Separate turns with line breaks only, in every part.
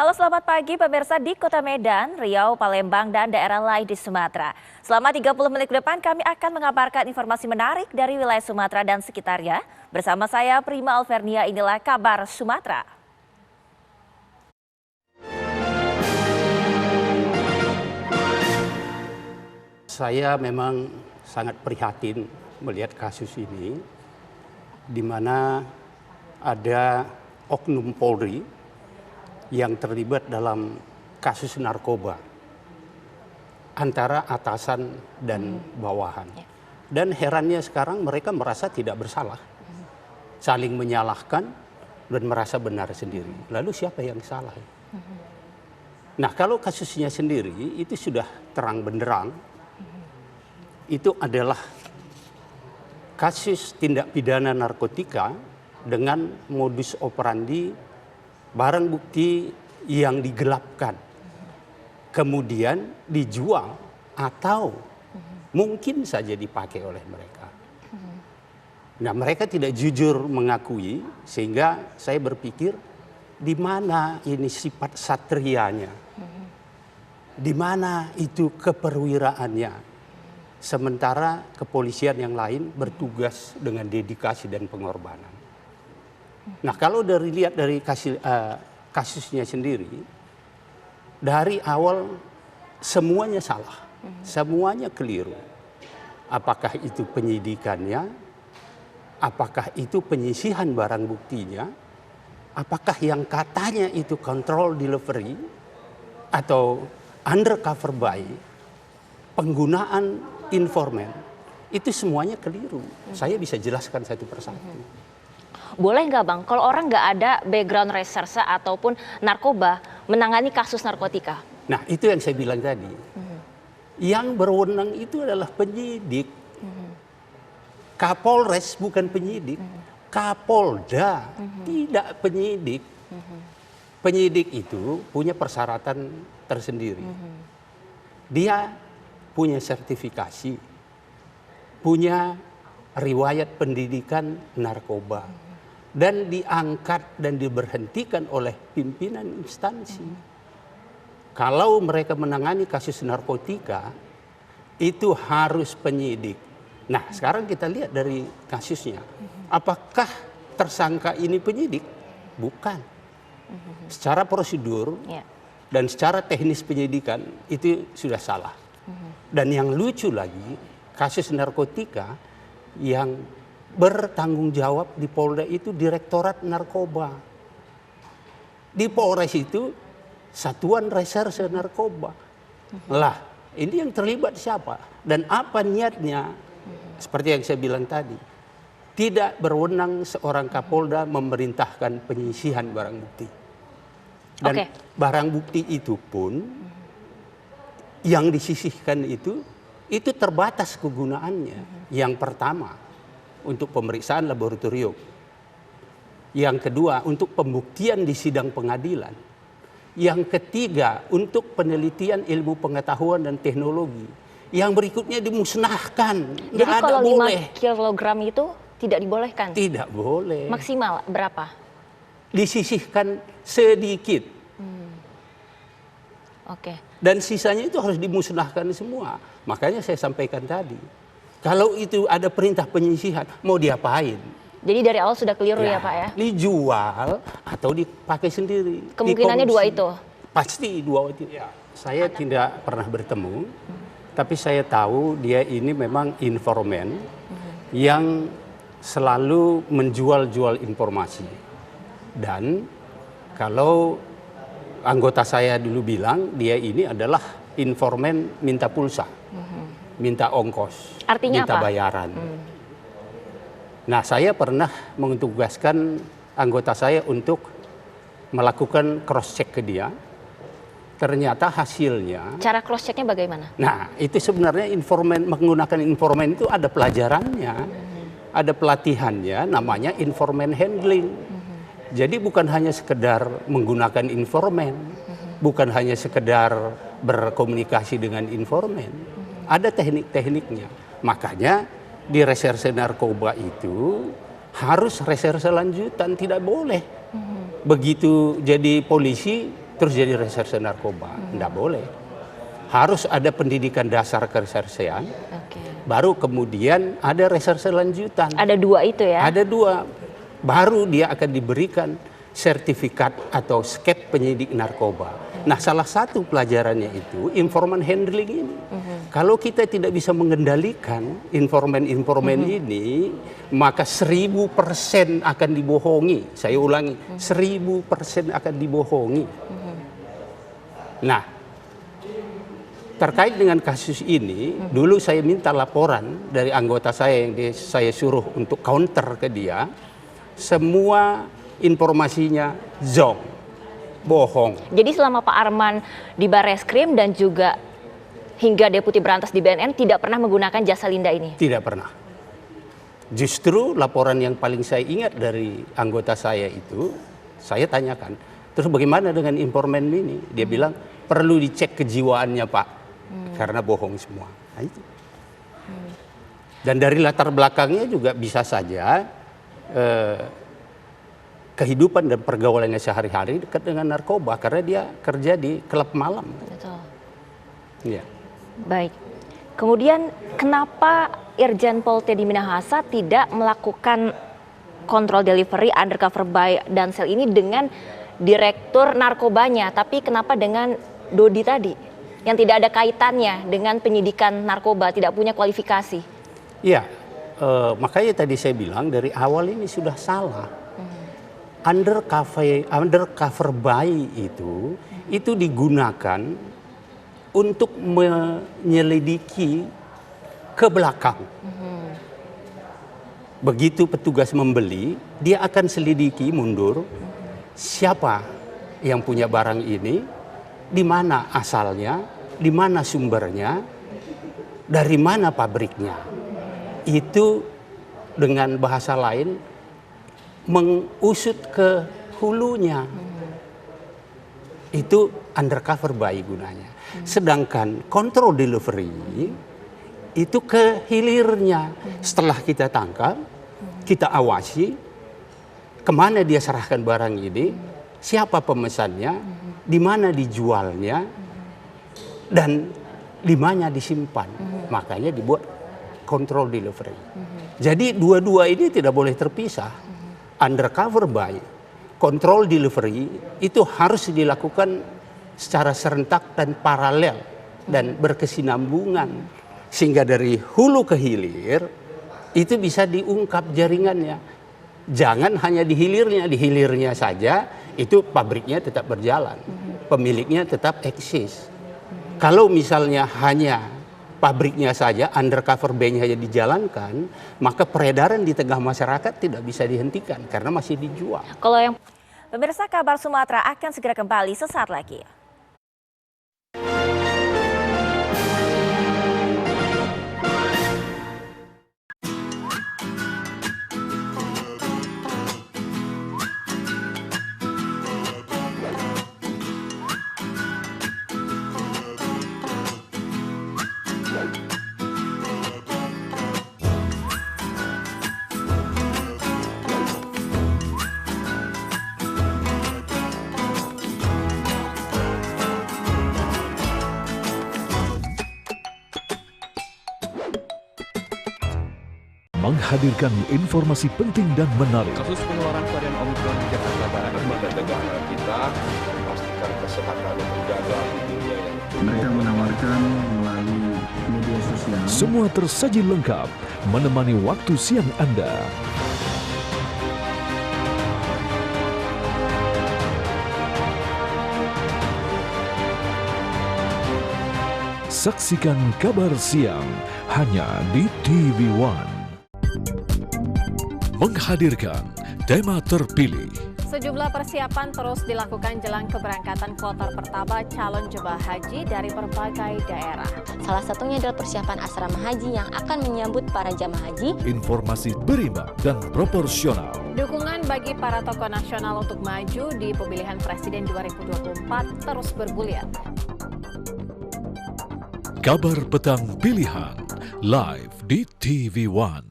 Halo, selamat pagi pemirsa di Kota Medan, Riau, Palembang, dan daerah lain di Sumatera. Selama 30 menit ke depan kami akan mengabarkan informasi menarik dari wilayah Sumatera dan sekitarnya. Bersama saya Prima Alvernia, inilah kabar Sumatera.
Saya memang sangat prihatin melihat kasus ini, di mana ada oknum Polri yang terlibat dalam kasus narkoba antara atasan dan bawahan. Dan herannya sekarang mereka merasa tidak bersalah, saling menyalahkan dan merasa benar sendiri. Lalu siapa yang salah? Nah, kalau kasusnya sendiri itu sudah terang benderang, itu adalah kasus tindak pidana narkotika dengan modus operandi barang bukti yang digelapkan, kemudian dijual atau mungkin saja dipakai oleh mereka. Nah, mereka tidak jujur mengakui, sehingga saya berpikir di mana ini sifat satrianya, di mana itu keperwiraannya, sementara kepolisian yang lain bertugas dengan dedikasi dan pengorbanan. Nah, kalau lihat dari kasusnya sendiri, dari awal semuanya salah, semuanya keliru. Apakah itu penyidikannya, apakah itu penyisihan barang buktinya, apakah yang katanya itu control delivery atau undercover buy, penggunaan informan, itu semuanya keliru. Saya bisa jelaskan satu persatu.
Boleh nggak Bang, kalau orang nggak ada background reserse ataupun narkoba menangani kasus narkotika?
Nah, itu yang saya bilang tadi. Yang berwenang itu adalah penyidik. Kapolres bukan penyidik. Kapolda tidak penyidik. Penyidik itu punya persyaratan tersendiri. Dia punya sertifikasi, punya riwayat pendidikan narkoba, dan diangkat dan diberhentikan oleh pimpinan instansi. Kalau mereka menangani kasus narkotika, itu harus penyidik. Nah, sekarang kita lihat dari kasusnya, apakah tersangka ini penyidik? Bukan. Secara prosedur dan secara teknis penyidikan itu sudah salah. Dan yang lucu lagi, kasus narkotika yang bertanggung jawab di Polda itu Direktorat Narkoba. Di Polres itu Satuan Reserse Narkoba. Lah, ini yang terlibat siapa? Dan apa niatnya? Seperti yang saya bilang tadi, tidak berwenang seorang Kapolda memerintahkan penyisihan barang bukti. Dan barang bukti itu pun yang disisihkan itu terbatas kegunaannya. Yang pertama, untuk pemeriksaan laboratorium. Yang kedua, untuk pembuktian di sidang pengadilan. Yang ketiga, untuk penelitian ilmu pengetahuan dan teknologi. Yang berikutnya dimusnahkan.
Jadi kalau 5 kilogram itu tidak dibolehkan?
Tidak boleh.
Maksimal berapa?
Disisihkan sedikit. Dan sisanya itu harus dimusnahkan semua. Makanya saya sampaikan tadi. Kalau itu ada perintah penyisihan, mau diapain?
Jadi dari awal sudah keliru ya Pak ya?
Dijual atau dipakai sendiri.
Kemungkinannya dua itu?
Pasti dua itu. Ya, saya tidak pernah bertemu, tapi saya tahu dia ini memang informan yang selalu menjual-jual informasi. Dan kalau anggota saya dulu bilang, dia ini adalah informan minta pulsa. Minta ongkos,
artinya
minta
apa?
Bayaran. Nah, saya pernah mentugaskan anggota saya untuk melakukan cross check ke dia. Ternyata hasilnya.
Cara cross checknya bagaimana?
Nah, itu sebenarnya menggunakan informan itu ada pelajarannya, ada pelatihannya, namanya informan handling. Jadi bukan hanya sekedar menggunakan informan, bukan hanya sekedar berkomunikasi dengan informan. Ada teknik-tekniknya. Makanya di reserse narkoba itu harus reserse lanjutan, tidak boleh. Begitu jadi polisi terus jadi reserse narkoba. Nggak boleh. Harus ada pendidikan dasar keresersean, baru kemudian ada reserse lanjutan.
Ada 2 itu ya?
Ada 2, baru dia akan diberikan sertifikat atau skep penyidik narkoba. Nah, salah satu pelajarannya itu informan handling ini. Kalau kita tidak bisa mengendalikan informan-informan ini, maka 1000% akan dibohongi. Saya ulangi, 1000% akan dibohongi. Nah, terkait dengan kasus ini, dulu saya minta laporan dari anggota saya yang saya suruh untuk counter ke dia. Semua informasinya zong, bohong.
Jadi selama Pak Arman di Barreskrim dan juga hingga Deputi Berantas di BNN tidak pernah menggunakan jasa Linda ini?
Tidak pernah. Justru laporan yang paling saya ingat dari anggota saya itu, saya tanyakan, terus bagaimana dengan informan ini? Dia bilang, perlu dicek kejiwaannya Pak, karena bohong semua. Nah, itu. Dan dari latar belakangnya juga bisa saja kehidupan dan pergaulannya sehari-hari dekat dengan narkoba, karena dia kerja di klub malam.
Betul.
Ya.
Baik. Kemudian kenapa Irjen Pol Teddy Minahasa tidak melakukan kontrol delivery undercover by Dansel ini dengan direktur narkobanya, tapi kenapa dengan Dodi tadi yang tidak ada kaitannya dengan penyidikan narkoba, tidak punya kualifikasi?
Iya, makanya tadi saya bilang dari awal ini sudah salah. Undercover by itu digunakan untuk menyelidiki ke belakang. Begitu petugas membeli, dia akan selidiki mundur siapa yang punya barang ini, di mana asalnya, di mana sumbernya, dari mana pabriknya. Itu dengan bahasa lain mengusut ke hulunya. Itu undercover buy gunanya. Sedangkan control delivery itu ke hilirnya. Setelah kita tangkap, kita awasi kemana dia serahkan barang ini, siapa pemesannya, di mana dijualnya, dan di mana disimpan. Makanya dibuat control delivery. Jadi dua-dua ini tidak boleh terpisah. Undercover buy, control delivery itu harus dilakukan secara serentak dan paralel dan berkesinambungan, sehingga dari hulu ke hilir itu bisa diungkap jaringannya. Jangan hanya di hilirnya saja itu pabriknya tetap berjalan, pemiliknya tetap eksis. Kalau misalnya hanya pabriknya saja, undercover buy-nya hanya dijalankan, maka peredaran di tengah masyarakat tidak bisa dihentikan karena masih dijual.
Kalau yang
Pemirsa, Kabar Sumatera akan segera kembali sesaat lagi.
Menghadirkan informasi penting dan menarik.
Kasus penularan varian Omikron di Jakarta Barat, lembaga negara kita memastikan kesehatan terjaga di dunia yang
mereka menawarkan melalui media sosial.
Semua tersaji lengkap menemani waktu siang Anda. Saksikan Kabar Siang hanya di TV One. Menghadirkan tema terpilih.
Sejumlah persiapan terus dilakukan jelang keberangkatan kloter pertama calon jemaah haji dari berbagai daerah.
Salah satunya adalah persiapan asrama haji yang akan menyambut para jamaah haji.
Informasi berimbang dan proporsional.
Dukungan bagi para tokoh nasional untuk maju di pemilihan presiden 2024 terus bergulir.
Kabar Petang Pilihan live di TV One.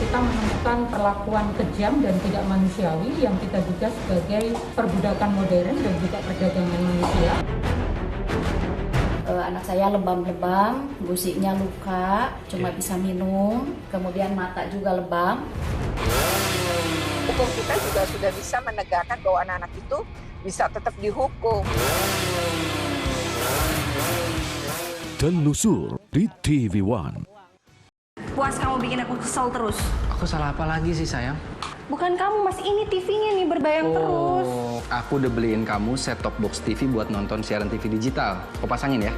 kita menemukan perlakuan kejam dan tidak manusiawi yang kita duga sebagai perbudakan modern dan juga perdagangan manusia.
Anak saya lebam-lebam, gusiknya luka, cuma bisa minum, kemudian mata juga lebam.
Hukum kita juga sudah bisa menegakkan bahwa anak-anak itu bisa tetap dihukum.
Telusur di TV One.
Puas kamu bikin aku kesel terus?
Aku salah apa lagi sih sayang?
Bukan kamu mas, ini TV-nya nih berbayang terus.
Aku udah beliin kamu set top box TV buat nonton siaran TV digital. Kau pasangin ya.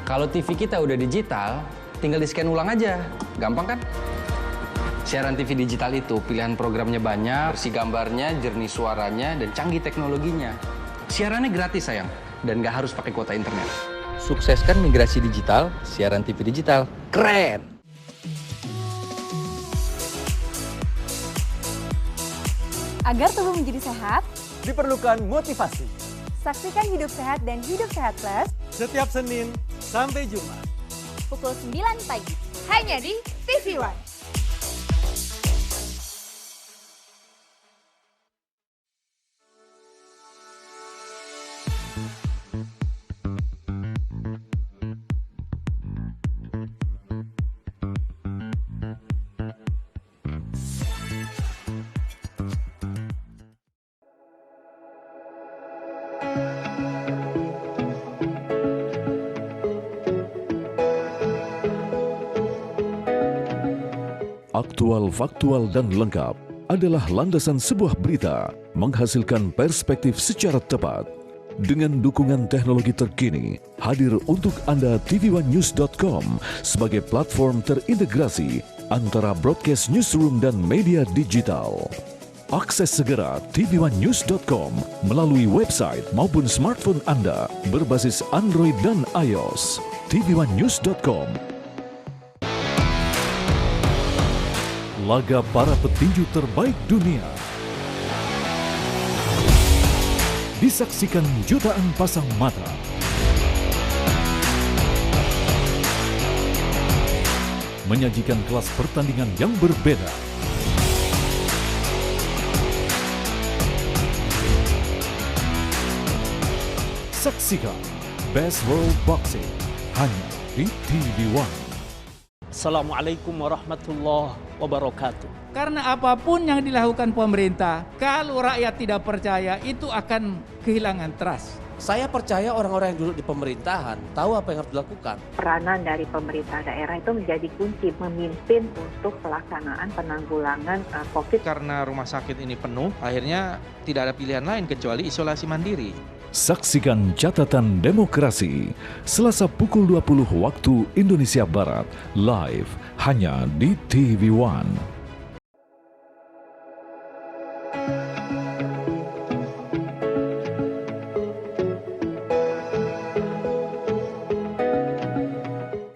Kalau TV kita udah digital, tinggal di-scan ulang aja. Gampang kan? Siaran TV digital itu pilihan programnya banyak, bersih gambarnya, jernih suaranya, dan canggih teknologinya. Siarannya gratis sayang, dan nggak harus pakai kuota internet. Sukseskan migrasi digital, siaran TV digital. Keren!
Agar tubuh menjadi sehat,
diperlukan motivasi.
Saksikan Hidup Sehat dan Hidup Sehat Plus
setiap Senin sampai Jumat.
Pukul 9 pagi, hanya di TV One.
Aktual, faktual, dan lengkap adalah landasan sebuah berita menghasilkan perspektif secara tepat. Dengan dukungan teknologi terkini, hadir untuk Anda tv1news.com sebagai platform terintegrasi antara broadcast newsroom dan media digital. Akses segera tv1news.com melalui website maupun smartphone Anda berbasis Android dan iOS. tv1news.com. Laga para petinju terbaik dunia disaksikan jutaan pasang mata. Menyajikan kelas pertandingan yang berbeda. Saksikan Best World Boxing hanya di TV One.
Assalamualaikum warahmatullahi wabarakatuh.
Karena apapun yang dilakukan pemerintah, kalau rakyat tidak percaya, itu akan kehilangan trust.
Saya percaya orang-orang yang duduk di pemerintahan tahu apa yang harus dilakukan.
Peranan dari pemerintah daerah itu menjadi kunci memimpin untuk pelaksanaan penanggulangan COVID.
Karena rumah sakit ini penuh, akhirnya tidak ada pilihan lain kecuali isolasi mandiri.
Saksikan Catatan Demokrasi Selasa pukul 20 waktu Indonesia Barat live hanya di TV One.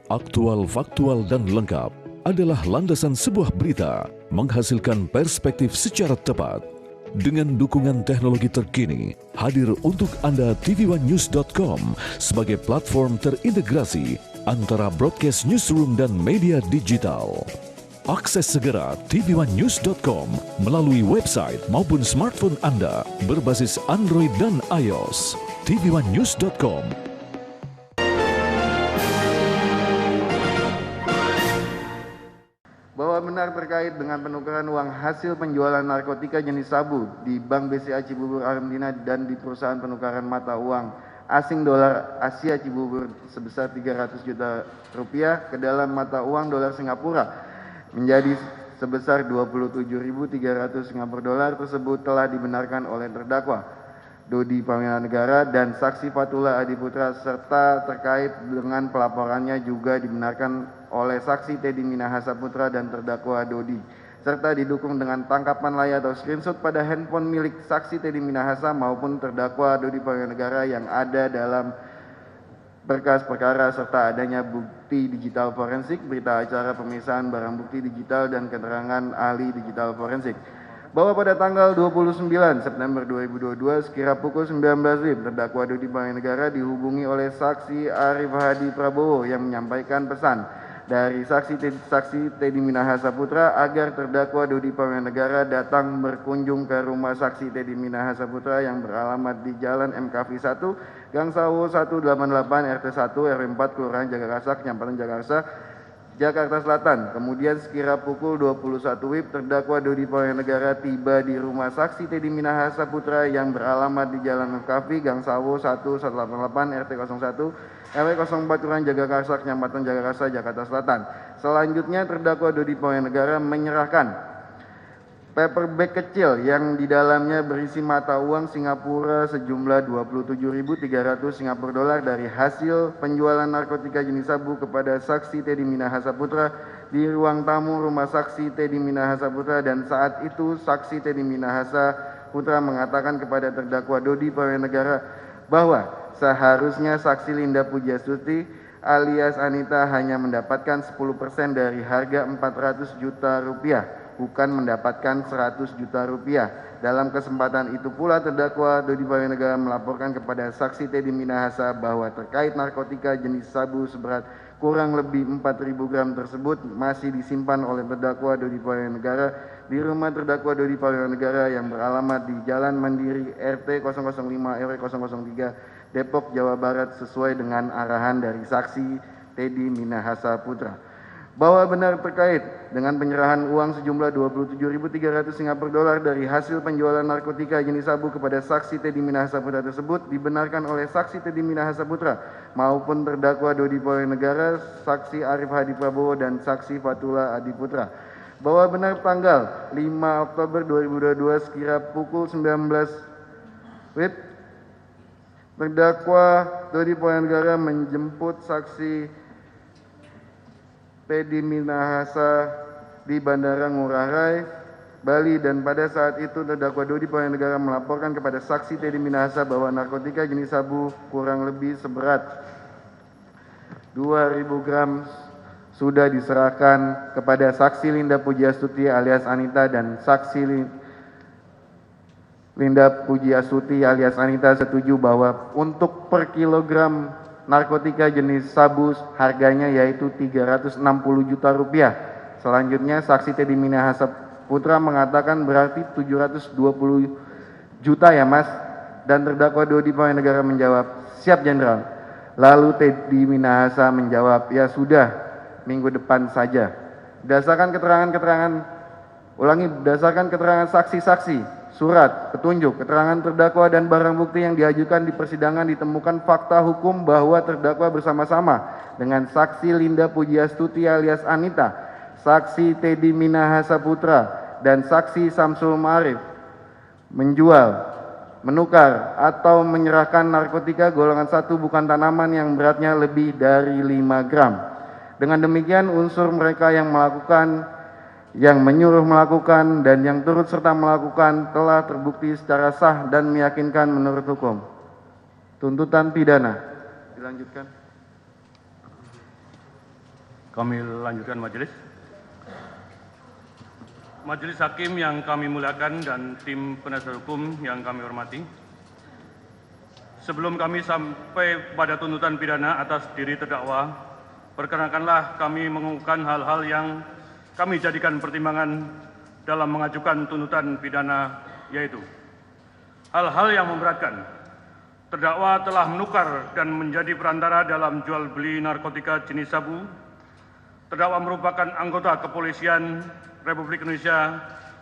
Aktual, faktual, dan lengkap adalah landasan sebuah berita menghasilkan perspektif secara tepat. Dengan dukungan teknologi terkini, hadir untuk Anda tv1news.com sebagai platform terintegrasi antara broadcast newsroom dan media digital. Akses segera tv1news.com melalui website maupun smartphone Anda berbasis Android dan iOS. tv1news.com.
Bahwa benar terkait dengan penukaran uang hasil penjualan narkotika jenis sabu di Bank BCA Cibubur Aremdina dan di perusahaan penukaran mata uang asing dolar Asia Cibubur sebesar 300 juta rupiah ke dalam mata uang dolar Singapura menjadi sebesar 27.300 Singapura dolar tersebut telah dibenarkan oleh terdakwa Dodi Pramila Negara dan saksi Fatullah Adiputra serta terkait dengan pelaporannya juga dibenarkan oleh saksi Teddy Minahasa Putra dan terdakwa Dodi serta didukung dengan tangkapan layar atau screenshot pada handphone milik saksi Teddy Minahasa maupun terdakwa Dodi Pramila Negara yang ada dalam berkas perkara serta adanya bukti digital forensik, berita acara pemeriksaan barang bukti digital dan keterangan ahli digital forensik. Bahwa pada tanggal 29 September 2022 sekira pukul 19 WIB terdakwa Dodi Pramila Negara dihubungi oleh saksi Arif Hadi Prabowo yang menyampaikan pesan dari saksi Teddy Minahasa Putra agar terdakwa Dodi Prawiranegara datang berkunjung ke rumah saksi Teddy Minahasa Putra yang beralamat di Jalan MKV 1, Gang Sawo 188 RT 1 RW 4 Kelurahan Jagakarsa, Kecamatan Jagakarsa, Jakarta Selatan. Kemudian sekira pukul 21 WIB terdakwa Dodi Prawiranegara tiba di rumah saksi Teddy Minahasa Putra yang beralamat di Jalan MKV Gang Sawo 1188 RT 01 RW 04 Kelurahan Jagakarsa, Kecamatan Jagakarsa, Jakarta Selatan. Selanjutnya terdakwa Dodi Prawiranegara menyerahkan paper bag kecil yang di dalamnya berisi mata uang Singapura sejumlah 27.300 Singapura dolar dari hasil penjualan narkotika jenis sabu kepada saksi Teddy Minahasa Putra di ruang tamu rumah saksi Teddy Minahasa Putra, dan saat itu saksi Teddy Minahasa Putra mengatakan kepada terdakwa Dodi Prawiranegara bahwa seharusnya saksi Linda Pujiastuti alias Anita hanya mendapatkan 10% dari harga 400 juta rupiah, bukan mendapatkan 100 juta rupiah. Dalam kesempatan itu pula terdakwa Dodi Prawiranegara melaporkan kepada saksi Teddy Minahasa bahwa terkait narkotika jenis sabu seberat kurang lebih 4.000 gram tersebut masih disimpan oleh terdakwa Dodi Prawiranegara di rumah terdakwa Dodi Prawiranegara yang beralamat di Jalan Mandiri RT 005 RW 003 Depok, Jawa Barat sesuai dengan arahan dari saksi Teddy Minahasa Putra. Bahwa benar terkait dengan penyerahan uang sejumlah 27.300 Singapura dolar dari hasil penjualan narkotika jenis sabu kepada saksi Teddy Minahasa Putra tersebut dibenarkan oleh saksi Teddy Minahasa Putra maupun terdakwa Dodi Prawiranegara, saksi Arif Hadi Prabowo dan saksi Fatullah Adi Putra. Bahwa benar tanggal 5 Oktober 2022 sekira pukul 19 WIB terdakwa Dodi Prawiranegara menjemput saksi Teddy Minahasa di Bandara Ngurah Rai, Bali, dan pada saat itu terdakwa Dodi Prawiranegara melaporkan kepada saksi Teddy Minahasa bahwa narkotika jenis sabu kurang lebih seberat 2.000 gram sudah diserahkan kepada saksi Linda Pujiastuti alias Anita, dan saksi Linda Pujiastuti alias Anita setuju bahwa untuk per kilogram narkotika jenis sabu harganya yaitu 360 juta rupiah. Selanjutnya saksi Teddy Minahasa Putra mengatakan berarti 720 juta ya mas, dan terdakwa Dodi Prawiranegara menjawab siap jenderal. Lalu Teddy Minahasa menjawab ya sudah, minggu depan saja. Berdasarkan keterangan saksi-saksi, surat, petunjuk, keterangan terdakwa dan barang bukti yang diajukan di persidangan ditemukan fakta hukum bahwa terdakwa bersama-sama dengan saksi Linda Pujiastuti alias Anita, saksi Teddy Minahasa Putra, dan saksi Samsul Ma'arif menjual, menukar, atau menyerahkan narkotika golongan 1 bukan tanaman yang beratnya lebih dari 5 gram. Dengan demikian unsur mereka yang melakukan, yang menyuruh melakukan, dan yang turut serta melakukan telah terbukti secara sah dan meyakinkan menurut hukum. Tuntutan pidana. Dilanjutkan.
Kami lanjutkan majelis. Majelis hakim yang kami muliakan dan tim penasihat hukum yang kami hormati. Sebelum kami sampai pada tuntutan pidana atas diri terdakwa, perkenankanlah kami mengungkapkan hal-hal yang kami jadikan pertimbangan dalam mengajukan tuntutan pidana, yaitu hal-hal yang memberatkan. Terdakwa telah menukar dan menjadi perantara dalam jual beli narkotika jenis sabu. Terdakwa merupakan anggota kepolisian Republik Indonesia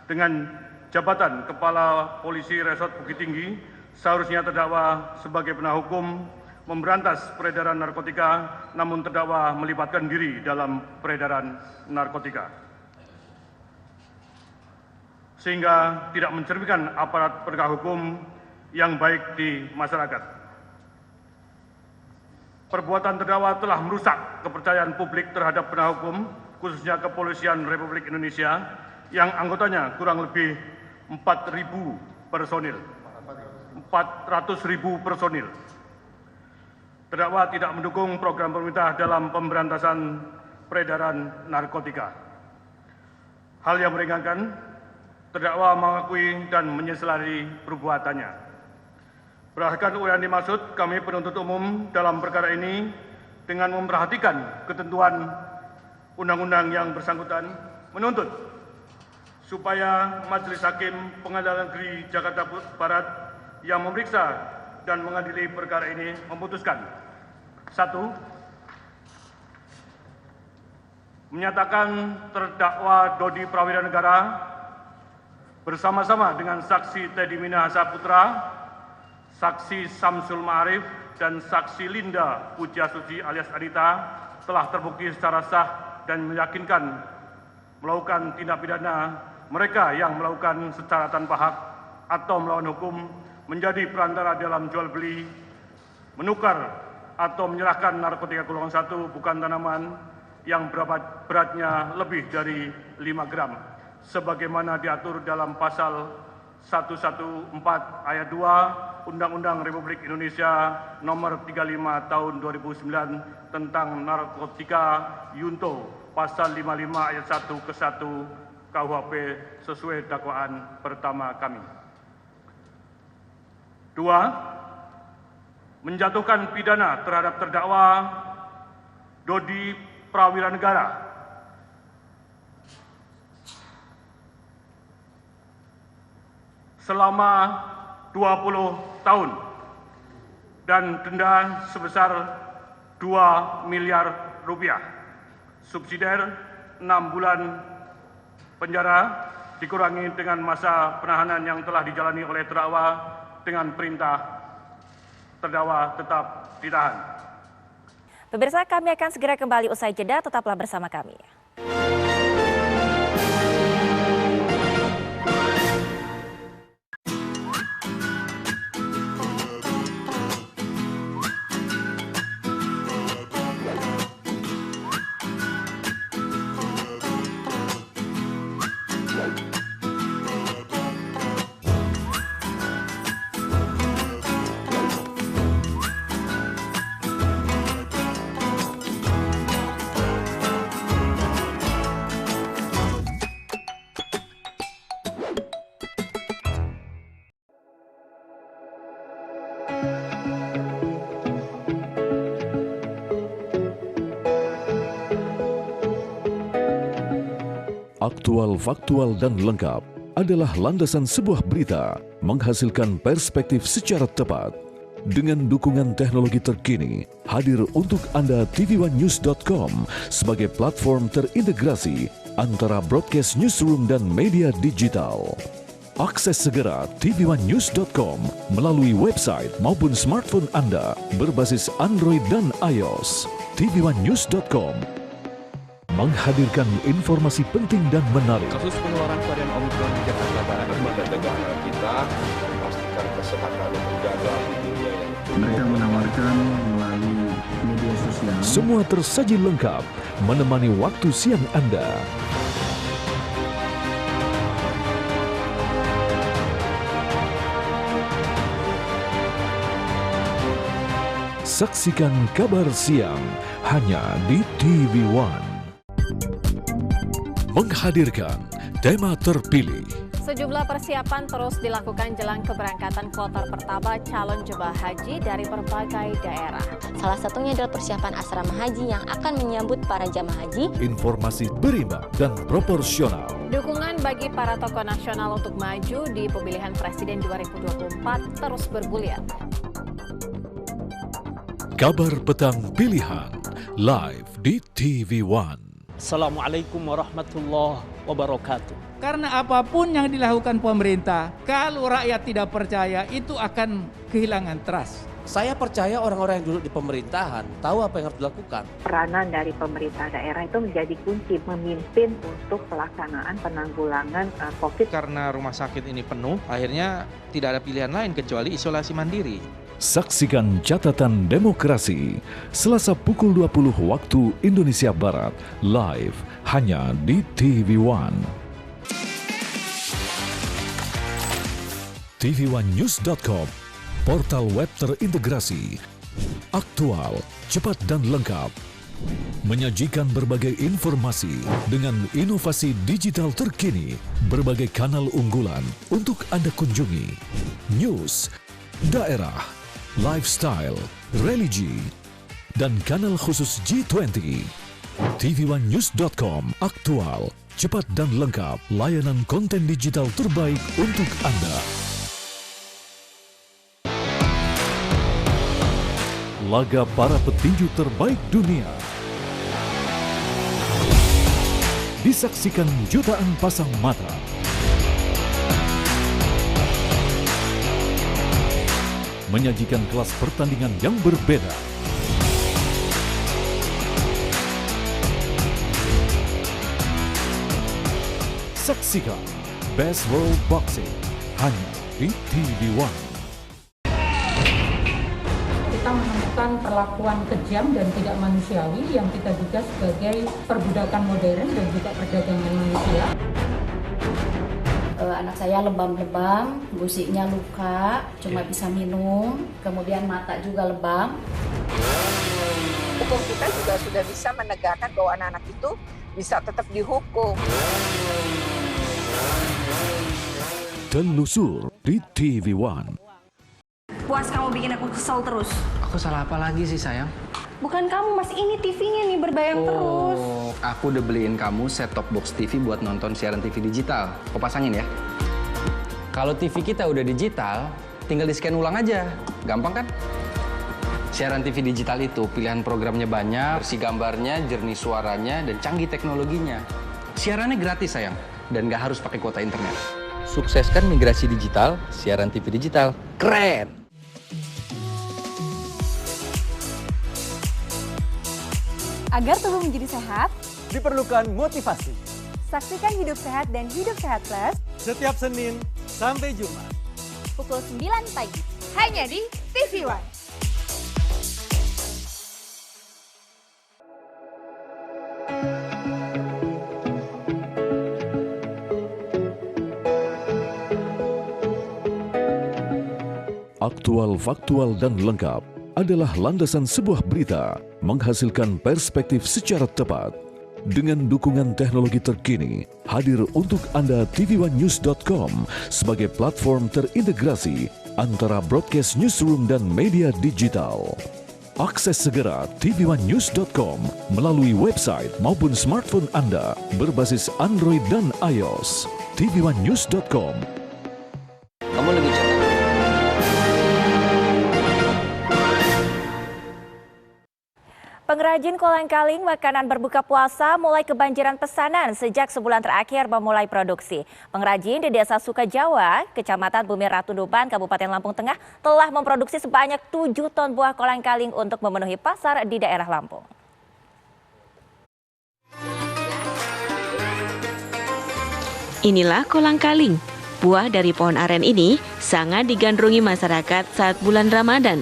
dengan jabatan Kepala Polisi Resort Bukit Tinggi. Seharusnya terdakwa sebagai penegak hukum memberantas peredaran narkotika, namun terdakwa melibatkan diri dalam peredaran narkotika, sehingga tidak mencerminkan aparat penegak hukum yang baik di masyarakat. Perbuatan terdakwa telah merusak kepercayaan publik terhadap penegak hukum, khususnya Kepolisian Republik Indonesia, yang anggotanya kurang lebih 4.000 personil. 400.000 personil. Terdakwa tidak mendukung program pemerintah dalam pemberantasan peredaran narkotika. Hal yang meringankan, terdakwa mengakui dan menyesali perbuatannya. Berdasarkan uraian dimaksud, kami penuntut umum dalam perkara ini dengan memperhatikan ketentuan undang-undang yang bersangkutan menuntut supaya Majelis Hakim Pengadilan Negeri Jakarta Barat yang memeriksa dan mengadili perkara ini memutuskan: 1. Menyatakan terdakwa Dodi Prawiranegara bersama-sama dengan saksi Teddy Minahasa Putra, saksi Samsul Ma'arif, dan saksi Linda Pujiastuti alias Adita telah terbukti secara sah dan meyakinkan melakukan tindak pidana mereka yang melakukan secara tanpa hak atau melawan hukum menjadi perantara dalam jual beli, menukar atau menyerahkan narkotika golongan 1 bukan tanaman yang beratnya lebih dari 5 gram sebagaimana diatur dalam pasal 114 ayat 2 Undang-Undang Republik Indonesia Nomor 35 Tahun 2009 tentang narkotika Yunto pasal 55 ayat 1 ke 1 KUHP sesuai dakwaan pertama kami. 2. Menjatuhkan pidana terhadap terdakwa Dodi Prawiranegara selama 20 tahun dan denda sebesar 2 miliar rupiah, subsidiar 6 bulan penjara dikurangi dengan masa penahanan yang telah dijalani oleh terdakwa dengan perintah terdakwa tetap ditahan.
Pemirsa, kami akan segera kembali usai jeda, tetaplah bersama kami.
Aktual, faktual, dan lengkap adalah landasan sebuah berita menghasilkan perspektif secara tepat. Dengan dukungan teknologi terkini, hadir untuk Anda tvOneNews.com sebagai platform terintegrasi antara broadcast newsroom dan media digital. Akses segera tvOneNews.com melalui website maupun smartphone Anda berbasis Android dan iOS. tvOneNews.com menghadirkan informasi penting dan menarik.
Kasus penularan varian Omicron di Jakarta Barat.
Kepada negara kita memastikan kesehatan terjaga di dunia yang
Mereka menawarkan melalui media sosial.
Semua tersaji lengkap menemani waktu siang Anda. Saksikan Kabar Siang hanya di TV One. Menghadirkan tema terpilih.
Sejumlah persiapan terus dilakukan jelang keberangkatan kloter pertama calon jemaah haji dari berbagai daerah.
Salah satunya adalah persiapan asrama haji yang akan menyambut para jamaah haji.
Informasi berimbang dan proporsional.
Dukungan bagi para tokoh nasional untuk maju di pemilihan presiden 2024 terus bergulir.
Kabar Petang Pilihan live di TV One.
Assalamualaikum warahmatullahi wabarakatuh.
Karena apapun yang dilakukan pemerintah, kalau rakyat tidak percaya, itu akan kehilangan trust.
Saya percaya orang-orang yang duduk di pemerintahan tahu apa yang harus dilakukan.
Peranan dari pemerintah daerah itu menjadi kunci memimpin untuk pelaksanaan penanggulangan COVID.
Karena rumah sakit ini penuh, akhirnya tidak ada pilihan lain kecuali isolasi mandiri.
Saksikan Catatan Demokrasi Selasa pukul 20 waktu Indonesia Barat live hanya di TV One. tvOneNews.com, portal web terintegrasi, aktual, cepat dan lengkap. Menyajikan berbagai informasi dengan inovasi digital terkini, berbagai kanal unggulan untuk Anda kunjungi. News, daerah, lifestyle, religi, dan kanal khusus G20. tv1news.com, aktual, cepat dan lengkap, layanan konten digital terbaik untuk Anda. Laga para petinju terbaik dunia disaksikan jutaan pasang mata. Menyajikan kelas pertandingan yang berbeda. Saksikan Best World Boxing hanya di TV1.
Kita menemukan perlakuan kejam dan tidak manusiawi yang kita duga sebagai perbudakan modern dan juga perdagangan manusia.
Anak saya lebam-lebam, gusiknya luka, cuma bisa minum, kemudian mata juga lebam.
Hukum kita juga sudah bisa menegakkan bahwa anak-anak itu bisa tetap dihukum.
Telusur di TV1.
Puas kamu bikin aku kesel terus.
Aku salah apa lagi sih sayang?
Bukan kamu mas, ini TV-nya nih berbayang terus.
Aku udah beliin kamu set-top box TV buat nonton siaran TV digital. Kau pasangin ya. Kalau TV kita udah digital, tinggal di-scan ulang aja. Gampang kan? Siaran TV digital itu pilihan programnya banyak, versi gambarnya, jernih suaranya, dan canggih teknologinya. Siarannya gratis sayang, dan nggak harus pakai kuota internet. Sukseskan migrasi digital, siaran TV digital. Keren!
Agar tubuh menjadi sehat,
diperlukan motivasi.
saksikan Hidup Sehat dan Hidup Sehat Plus
Setiap Senin sampai Jumat.
Pukul 9 pagi. Hanya di TV1.
Aktual, faktual, dan lengkap adalah landasan sebuah berita menghasilkan perspektif secara tepat. Dengan dukungan teknologi terkini, hadir untuk Anda tv1news.com sebagai platform terintegrasi antara broadcast newsroom dan media digital. Akses segera tv1news.com melalui website maupun smartphone Anda berbasis Android dan iOS. tv1news.com.
Kamu lagi chat?
Pengrajin kolang-kaling makanan berbuka puasa mulai kebanjiran pesanan sejak sebulan terakhir memulai produksi. Pengrajin di Desa Sukajawa, Kecamatan Bumi Ratu Tuban, Kabupaten Lampung Tengah telah memproduksi sebanyak 7 ton buah kolang-kaling untuk memenuhi pasar di daerah Lampung.
Inilah kolang-kaling. Buah dari pohon aren ini sangat digandrungi masyarakat saat bulan Ramadan.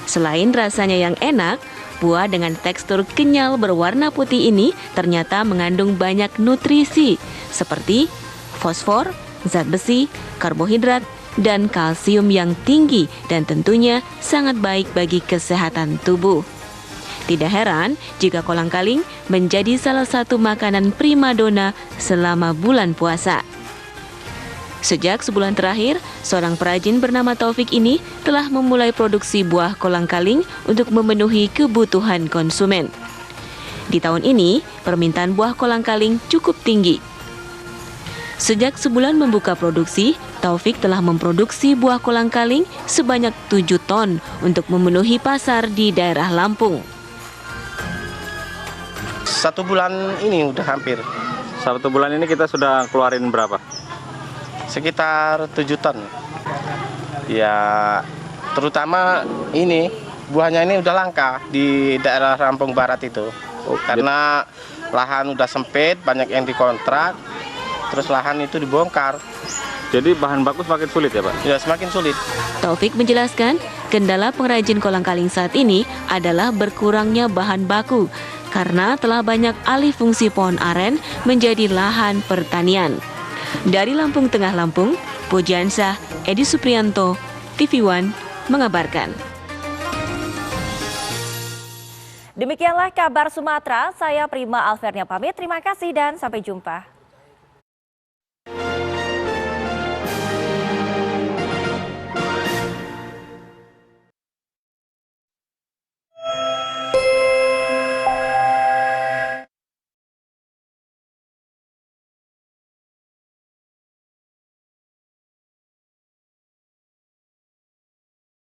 Selain rasanya yang enak, buah dengan tekstur kenyal berwarna putih ini ternyata mengandung banyak nutrisi seperti fosfor, zat besi, karbohidrat, dan kalsium yang tinggi dan tentunya sangat baik bagi kesehatan tubuh. Tidak heran jika kolang-kaling menjadi salah satu makanan primadona selama bulan puasa. Sejak sebulan terakhir, seorang perajin bernama Taufik ini telah memulai produksi buah kolang-kaling untuk memenuhi kebutuhan konsumen. Di tahun ini, permintaan buah kolang-kaling cukup tinggi. Sejak sebulan membuka produksi, Taufik telah memproduksi buah kolang-kaling sebanyak 7 ton untuk memenuhi pasar di daerah Lampung.
1 bulan ini udah hampir.
1 bulan ini kita sudah keluarin berapa?
Sekitar 7 ton. Ya, terutama ini buahnya ini udah langka di daerah Lampung Barat itu. Karena lahan udah sempit, banyak yang dikontrak, terus lahan itu dibongkar.
Jadi bahan baku semakin sulit ya Pak?
Ya, semakin sulit.
Taufik menjelaskan, kendala pengrajin kolang-kaling saat ini adalah berkurangnya bahan baku karena telah banyak alih fungsi pohon aren menjadi lahan pertanian. Dari Lampung Tengah Lampung, Pujiansah, Edi Suprianto, TV1 mengabarkan.
Demikianlah kabar Sumatera, saya Prima Alvernia pamit, terima kasih dan sampai jumpa.